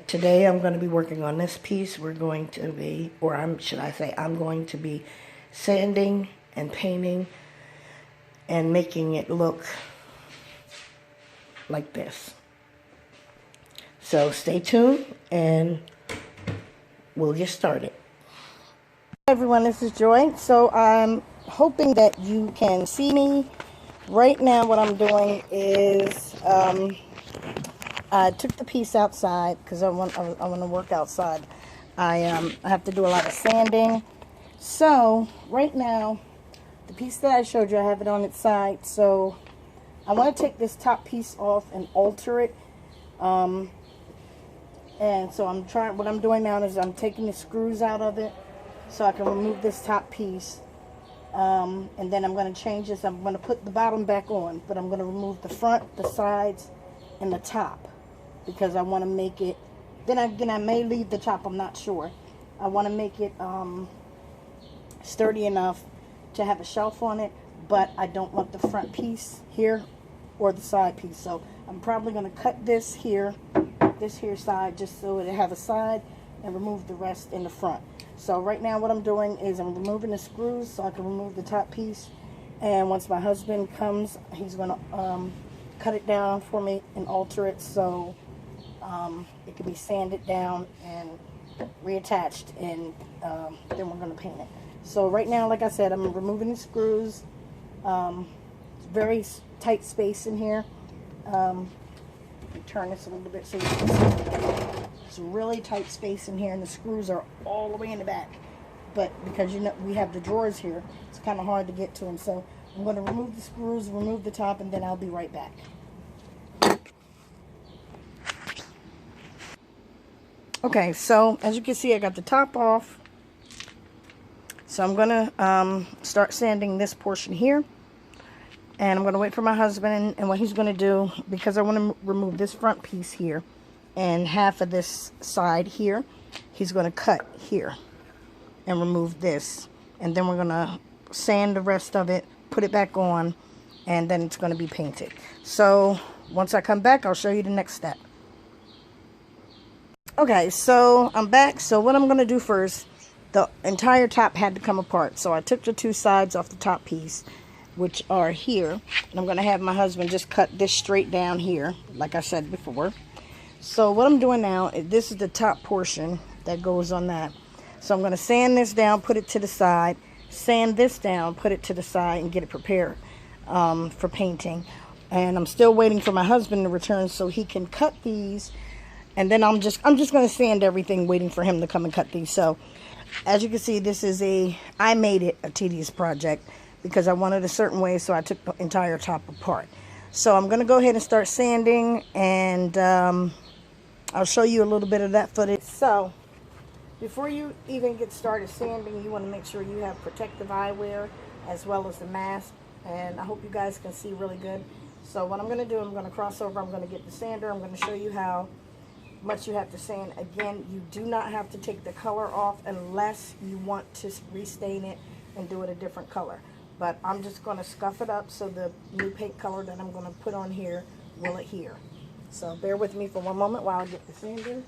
Today I'm going to be working on this piece. We're going to be, should I say, I'm going to be sanding and painting and making it look like this. So stay tuned and we'll get started. Hi everyone, this is Joy. So I'm hoping that you can see me. Right now what I'm doing is I took the piece outside because I want to work outside. I have to do a lot of sanding. So right now, the piece that I showed you, I have it on its side. So I want to take this top piece off and alter it. And so what I'm doing now is I'm taking the screws out of it so I can remove this top piece. And then I'm going to change this. I'm going to put the bottom back on, but I'm going to remove the front, the sides, and the top. Because I want to make it, then again I may leave the top, I'm not sure. I want to make it sturdy enough to have a shelf on it, but I don't want the front piece here or the side piece. So I'm probably going to cut this here side, just so it have a side, and remove the rest in the front. So right now what I'm doing is I'm removing the screws so I can remove the top piece, and once my husband comes, he's going to cut it down for me and alter it so it can be sanded down and reattached, and then we're going to paint it. So right now, like I said, I'm removing the screws. It's very tight space in here. Let me turn this a little bit so you can see. It's a really tight space in here, and the screws are all the way in the back. But because we have the drawers here, it's kind of hard to get to them. So I'm going to remove the screws, remove the top, and then I'll be right back. Okay, so as you can see, I got the top off. So I'm going to start sanding this portion here. And I'm going to wait for my husband, and what he's going to do, because I want to remove this front piece here and half of this side here, he's going to cut here and remove this. And then we're going to sand the rest of it, put it back on, and then it's going to be painted. So once I come back, I'll show you the next step. Okay, so I'm back. So what I'm going to do first, the entire top had to come apart. So I took the two sides off the top piece, which are here. And I'm going to have my husband just cut this straight down here, like I said before. So what I'm doing now, this is the top portion that goes on that. So I'm going to sand this down, put it to the side, sand this down, put it to the side, and get it prepared for painting. And I'm still waiting for my husband to return so he can cut these. And then I'm just going to sand everything, waiting for him to come and cut these. So as you can see, this is I made it a tedious project because I wanted a certain way, so I took the entire top apart. So I'm going to go ahead and start sanding, and I'll show you a little bit of that footage. So before you even get started sanding, you want to make sure you have protective eyewear as well as the mask. And I hope you guys can see really good. So what I'm going to do, I'm going to cross over, I'm going to get the sander, I'm going to show you how much you have to sand. Again, you do not have to take the color off unless you want to restain it and do it a different color. But I'm just going to scuff it up so the new paint color that I'm going to put on here will adhere. So bear with me for one moment while I get the sander.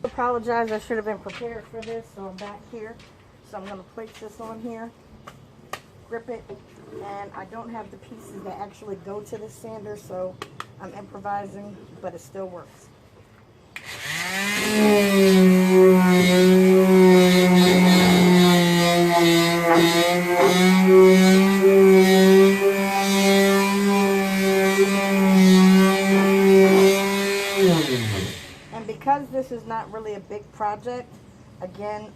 I apologize, I should have been prepared for this, so I'm back here. So I'm going to place this on here, grip it, and I don't have the pieces that actually go to the sander, so I'm improvising, but it still works. And because this is not really a big project, again,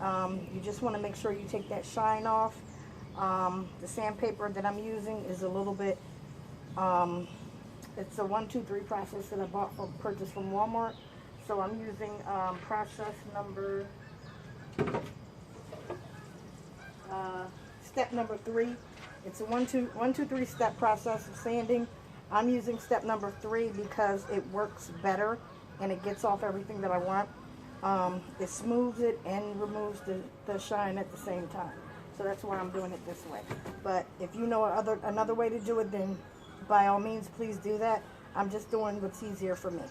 you just want to make sure you take that shine off. The sandpaper that I'm using is a little bit, it's a 1-2-3 process that I purchased from Wal-Mart. So I'm using process number, step number 3. It's a 1-2-3 step process of sanding. I'm using step number 3 because it works better and it gets off everything that I want. It smooths it and removes the shine at the same time. So that's why I'm doing it this way. But if you know another way to do it, then by all means, please do that. I'm just doing what's easier for me.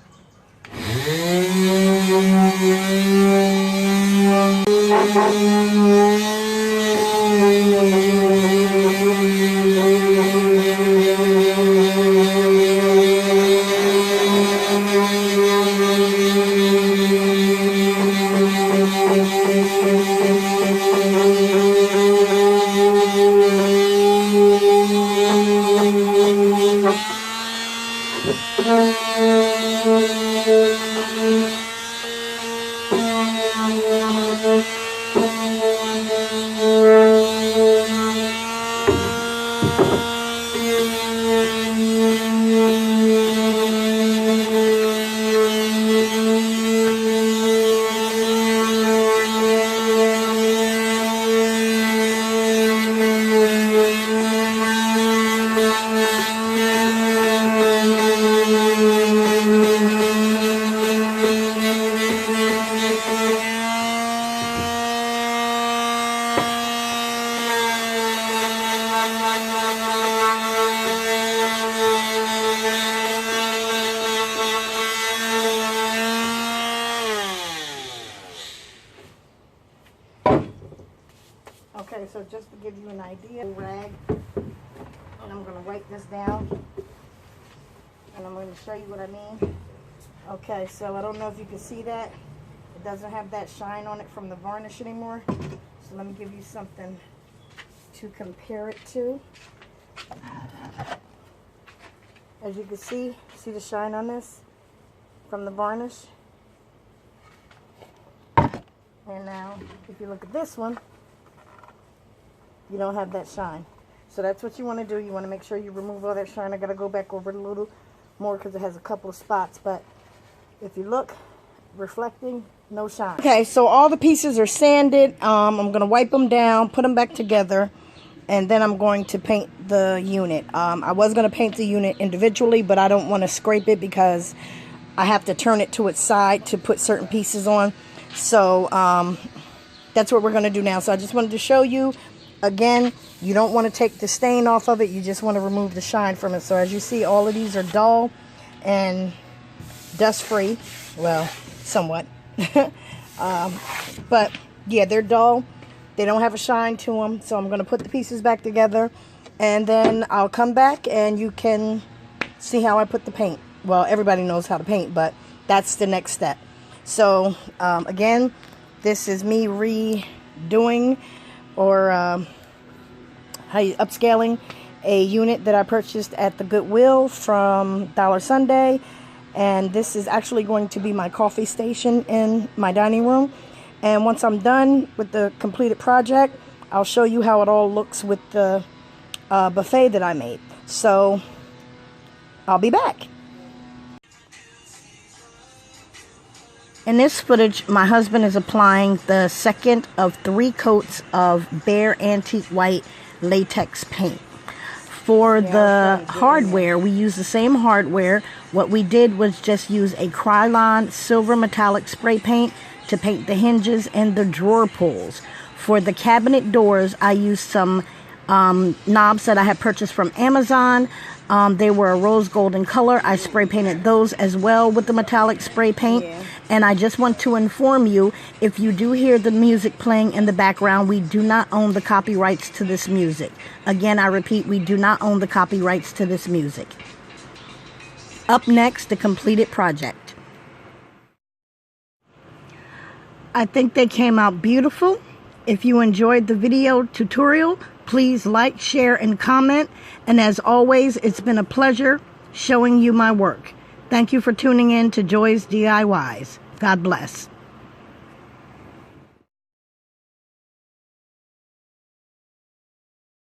Okay, so just to give you an idea, rag, and I'm going to wipe this down, and I'm going to show you what I mean. Okay, so I don't know if you can see that. It doesn't have that shine on it from the varnish anymore. So let me give you something to compare it to. As you can see the shine on this from the varnish? And now, if you look at this one, you don't have that shine. So that's what you want to do. You want to make sure you remove all that shine. I got to go back over it a little more because it has a couple of spots. But if you look, reflecting, no shine. Okay, so all the pieces are sanded. I'm going to wipe them down, put them back together, and then I'm going to paint the unit. I was going to paint the unit individually, but I don't want to scrape it because I have to turn it to its side to put certain pieces on. So that's what we're going to do now. So I just wanted to show you. Again, you don't want to take the stain off of it. You just want to remove the shine from it. So as you see, all of these are dull and dust-free. Well, somewhat. But, yeah, they're dull. They don't have a shine to them. So I'm going to put the pieces back together. And then I'll come back and you can see how I put the paint. Well, everybody knows how to paint, but that's the next step. So, again, this is me redoing or upscaling a unit that I purchased at the Goodwill from Dollar Sunday. And this is actually going to be my coffee station in my dining room. And once I'm done with the completed project, I'll show you how it all looks with the buffet that I made. So, I'll be back. In this footage, my husband is applying the second of 3 coats of Behr Antique White Latex paint. For the hardware, we use the same hardware. What we did was just use a Krylon silver metallic spray paint to paint the hinges and the drawer pulls. For the cabinet doors, I used some knobs that I had purchased from Amazon. They were a rose golden color. I spray painted those as well with the metallic spray paint. Yeah. And I just want to inform you, if you do hear the music playing in the background, we do not own the copyrights to this music. Again, I repeat, we do not own the copyrights to this music. Up next, the completed project. I think they came out beautiful. If you enjoyed the video tutorial, please like, share, and comment. And as always, it's been a pleasure showing you my work. Thank you for tuning in to Joy's DIYs. God bless.